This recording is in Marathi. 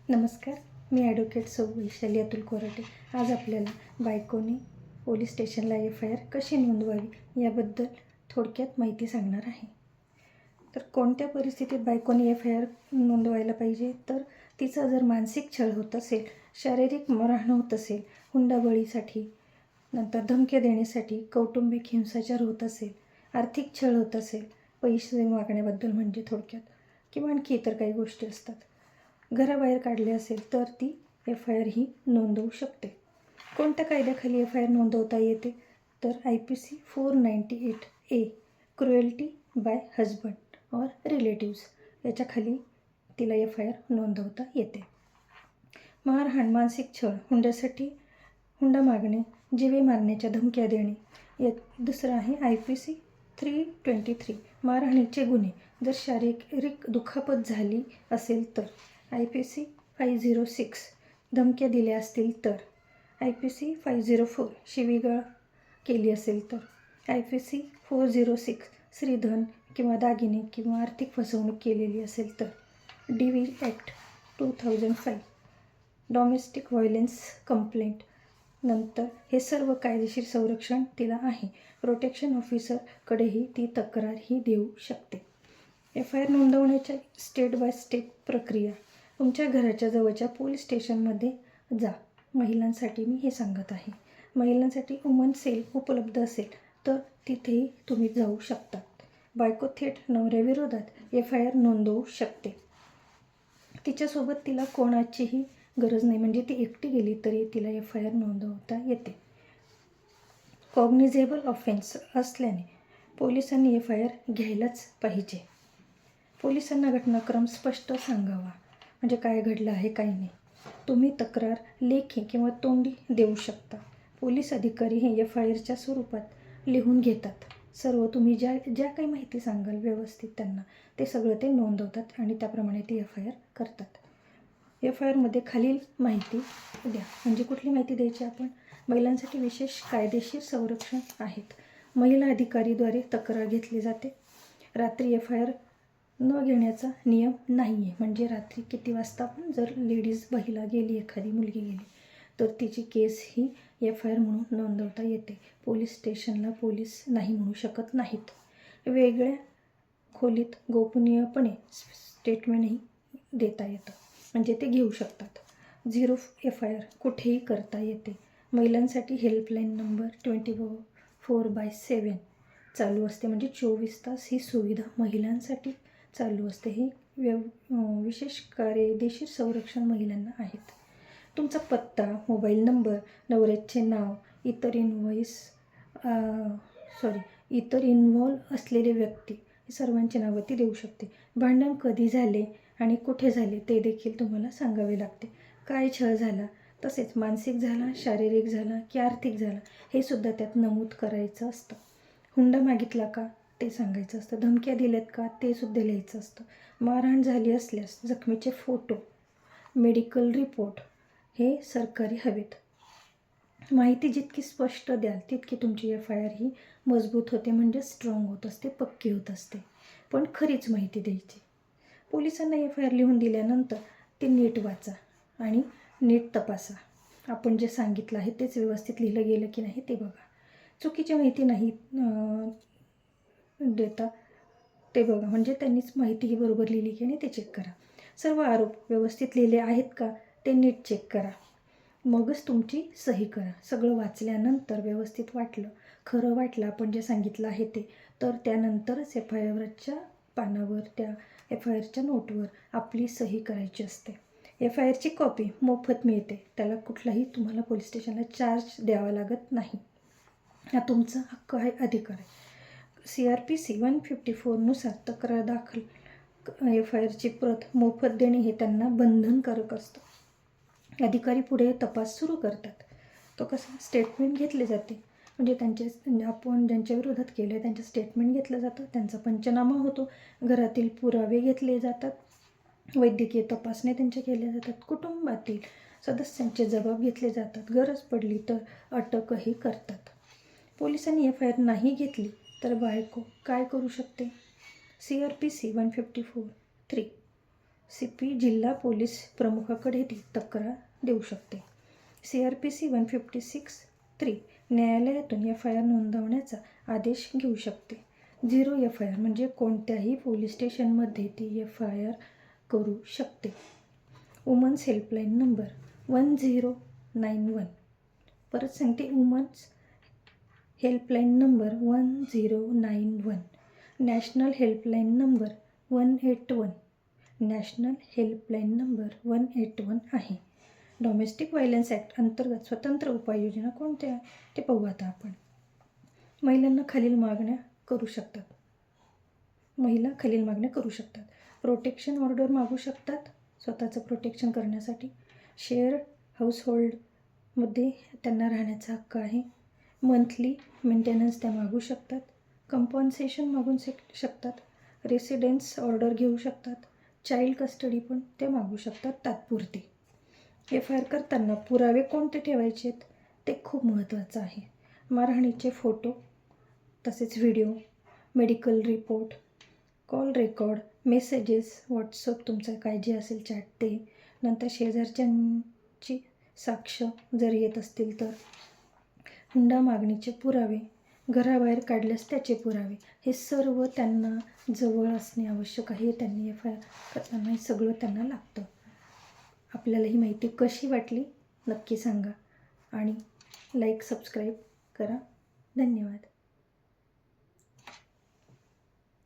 नमस्कार, मी ॲडव्होकेट सौ वैशाली अतुल कोराटे. आज आपल्याला बायकोने पोलीस स्टेशनला FIR कशी नोंदवावी याबद्दल थोडक्यात माहिती सांगणार आहे. तर कोणत्या परिस्थितीत बायकोने FIR नोंदवायला पाहिजे? तर तिचा जर मानसिक छळ होत असेल, शारीरिक मारहाण होत असेल, हुंडाबळीसाठी, नंतर धमक्या देण्यासाठी, कौटुंबिक हिंसाचार होत असेल, आर्थिक छळ होत असेल, पैसे मागण्याबद्दल म्हणजे थोडक्यात, किंवा आणखी इतर काही गोष्टी असतात, घराबाहेर काढले असेल तर ती FIR ही नोंदवू शकते. कोणत्या कायद्याखाली FIR नोंदवता येते? तर IPC 498A cruelty by husband or relatives याच्याखाली तिला FIR नोंदवता येते. मारहाण, मानसिक छळ, हुंडा मागणे, जीवे मारण्याच्या धमक्या देणे. दुसरं आहे IPC 323 मारहाणीचे गुन्हे. जर शारीरिक दुखापत झाली असेल तर IPC 506 धमक्या दिल्या असतील तर IPC 504 शिवीगाळ केली असेल तर IPC 406 स्त्रीधन किंवा दागिने किंवा आर्थिक फसवणूक केलेली असेल तर DV act 2005 domestic violence complaint. नंतर हे सर्व कायदेशीर संरक्षण तिला आहे. प्रोटेक्शन ऑफिसरकडेही ती तक्रार ही देऊ शकते. FIR नोंदवण्याच्या स्टेप बाय स्टेप प्रक्रिया. तुमच्या घराच्या जवळच्या पोलीस स्टेशनमध्ये जा. महिलांसाठी मी हे सांगत आहे. महिलांसाठी वुमन सेल उपलब्ध असेल तर तिथेही तुम्ही जाऊ शकता. बायको थेट नवऱ्याविरोधात FIR नोंदवू शकते. तिच्यासोबत तिला कोणाचीही गरज नाही, म्हणजे ती एकटी गेली तरी तिला FIR नोंदवता येते. कॉग्निझेबल ऑफेन्स असल्याने पोलिसांनी FIR घ्यायलाच पाहिजे. पोलिसांना घटनाक्रम स्पष्ट सांगावा, म्हणजे काय घडलं आहे काय नाही. तुम्ही तक्रार लेखी किंवा तोंडी देऊ शकता. पोलीस अधिकारी हे FIRच्या स्वरूपात लिहून घेतात. सर्व तुम्ही ज्या काही माहिती सांगाल व्यवस्थित त्यांना ते सगळं ते नोंदवतात आणि त्याप्रमाणे ते FIR करतात. FIRमध्ये खालील माहिती द्या. म्हणजे कुठली माहिती द्यायची आपण? महिलांसाठी विशेष कायदेशीर संरक्षण आहेत. महिला अधिकारीद्वारे तक्रार घेतली जाते. रात्री FIR न घेण्याचा नियम नाही आहे. म्हणजे रात्री किती वाजता पण जर लेडीज महिला गेली, एखादी मुलगी गेली तर तिची केस ही FIR म्हणून नोंदवता येते. पोलीस स्टेशनला पोलीस नाही म्हणू शकत नाहीत. वेगळ्या खोलीत गोपनीयपणे स्टेटमेंटही देता येतं, म्हणजे ते घेऊ शकतात. 0 FIR कुठेही करता येते. महिलांसाठी हेल्पलाईन नंबर 24/7 चालू असते, म्हणजे 24 तास ही सुविधा महिलांसाठी चालू असते. ही विशेष कायदेशीर संरक्षण महिलांना आहेत. तुमचा पत्ता, मोबाईल नंबर, नवऱ्याचे नाव, इतर इन्व्हॉल्व असलेले व्यक्ती सर्वांची नावं ती देऊ शकते. भांडण कधी झाले आणि कुठे झाले ते देखील तुम्हाला सांगावे लागते. काय छळ झाला, तसेच मानसिक झाला, शारीरिक झाला की आर्थिक झाला हे सुद्धा त्यात नमूद करायचं असतं. हुंडा मागितला का ते सांगायचं असतं. धमक्या दिल्यात का ते सुद्धा लिहायचं असतं. मारहाण झाली असल्यास जखमीचे फोटो, मेडिकल रिपोर्ट हे सरकारी हवेत. माहिती जितकी स्पष्ट द्याल तितकी तुमची FIR ही मजबूत होते, म्हणजे स्ट्रॉंग होत असते, पक्की होत असते. पण खरीच माहिती द्यायची. पोलिसांना FIR लिहून दिल्यानंतर ते नीट वाचा आणि नीट तपासा. आपण जे सांगितलं आहे तेच व्यवस्थित लिहिलं गेलं की नाही ते बघा. चुकीची माहिती नाही देता ते बघा, म्हणजे त्यांनीच माहिती ही बरोबर लिहिली की नाही ते चेक करा. सर्व आरोप व्यवस्थित लिहिले आहेत का ते नीट चेक करा. मगच तुमची सही करा. सगळं वाचल्यानंतर व्यवस्थित वाटलं, खरं वाटलं आपण जे सांगितलं आहे ते, तर त्यानंतरच FIRच्या पानावर, त्या FIRच्या नोटवर आपली सही करायची असते. FIRची कॉपी मोफत मिळते. त्याला कुठलाही तुम्हाला पोलीस स्टेशनला चार्ज द्यावा लागत नाही. हा तुमचा हक्क आहे, अधिकार आहे. CRPC 154 नुसार तक्रार दाखल FIRची प्रत मोफत देणे हे त्यांना बंधनकारक असतं. अधिकारी पुढे तपास सुरू करतात. तो कसा? स्टेटमेंट घेतले जाते, म्हणजे आपण ज्यांच्या विरोधात केलं आहे त्यांचं स्टेटमेंट घेतलं जातं, त्यांचा पंचनामा होतो, घरातील पुरावे घेतले जातात, वैद्यकीय तपासण्या त्यांच्या केल्या जातात, कुटुंबातील सदस्यांचे जबाब घेतले जातात, गरज पडली तर अटकही करतात. पोलिसांनी FIR नाही घेतली तर बायको काय करू शकते? CRPC 154(3) CP जिल्हा पोलीस प्रमुखाकडे ती तक्रार देऊ शकते. CRPC 156(3) न्यायालयातून FIR नोंदवण्याचा आदेश घेऊ शकते. 0 FIR म्हणजे कोणत्याही पोलीस स्टेशनमध्ये ती FIR करू शकते. Women's helpline number 1091. परत सांगते, women's helpline number 1091. National helpline number 181. National helpline number 181 आहे. डोमेस्टिक व्हायलन्स ॲक्ट अंतर्गत स्वतंत्र उपाययोजना कोणत्या ते पाहू आता आपण. महिला खालील मागण्या करू शकतात. प्रोटेक्शन ऑर्डर मागू शकतात स्वतःचं प्रोटेक्शन करण्यासाठी. शेअर हाऊसहोल्डमध्ये त्यांना राहण्याचा हक्क आहे. मंथली मेंटेनन्स त्या मागू शकतात. कंपन्सेशन मागू शकतात. रेसिडेन्स ऑर्डर घेऊ शकतात. चाइल्ड कस्टडी पण ते मागू शकतात तात्पुरती. FIR करताना पुरावे कोणते ठेवायचे आहेत ते खूप महत्त्वाचं आहे. मारहाणीचे फोटो, तसेच video, medical report, call record, messages, WhatsApp तुमचं काय जे असेल चॅट ते, नंतर शेजारच्यांची साक्ष जर येत असतील तर, हुंडा मागणीचे पुरावे, घराबाहेर काढल्यास त्याचे पुरावे, हे सर्व त्यांना जवळ असणे आवश्यक आहे. त्यांनी FIR करताना हे सगळं त्यांना लागतं. आपल्याला ही माहिती कशी वाटली नक्की सांगा आणि लाईक सबस्क्राईब करा. धन्यवाद.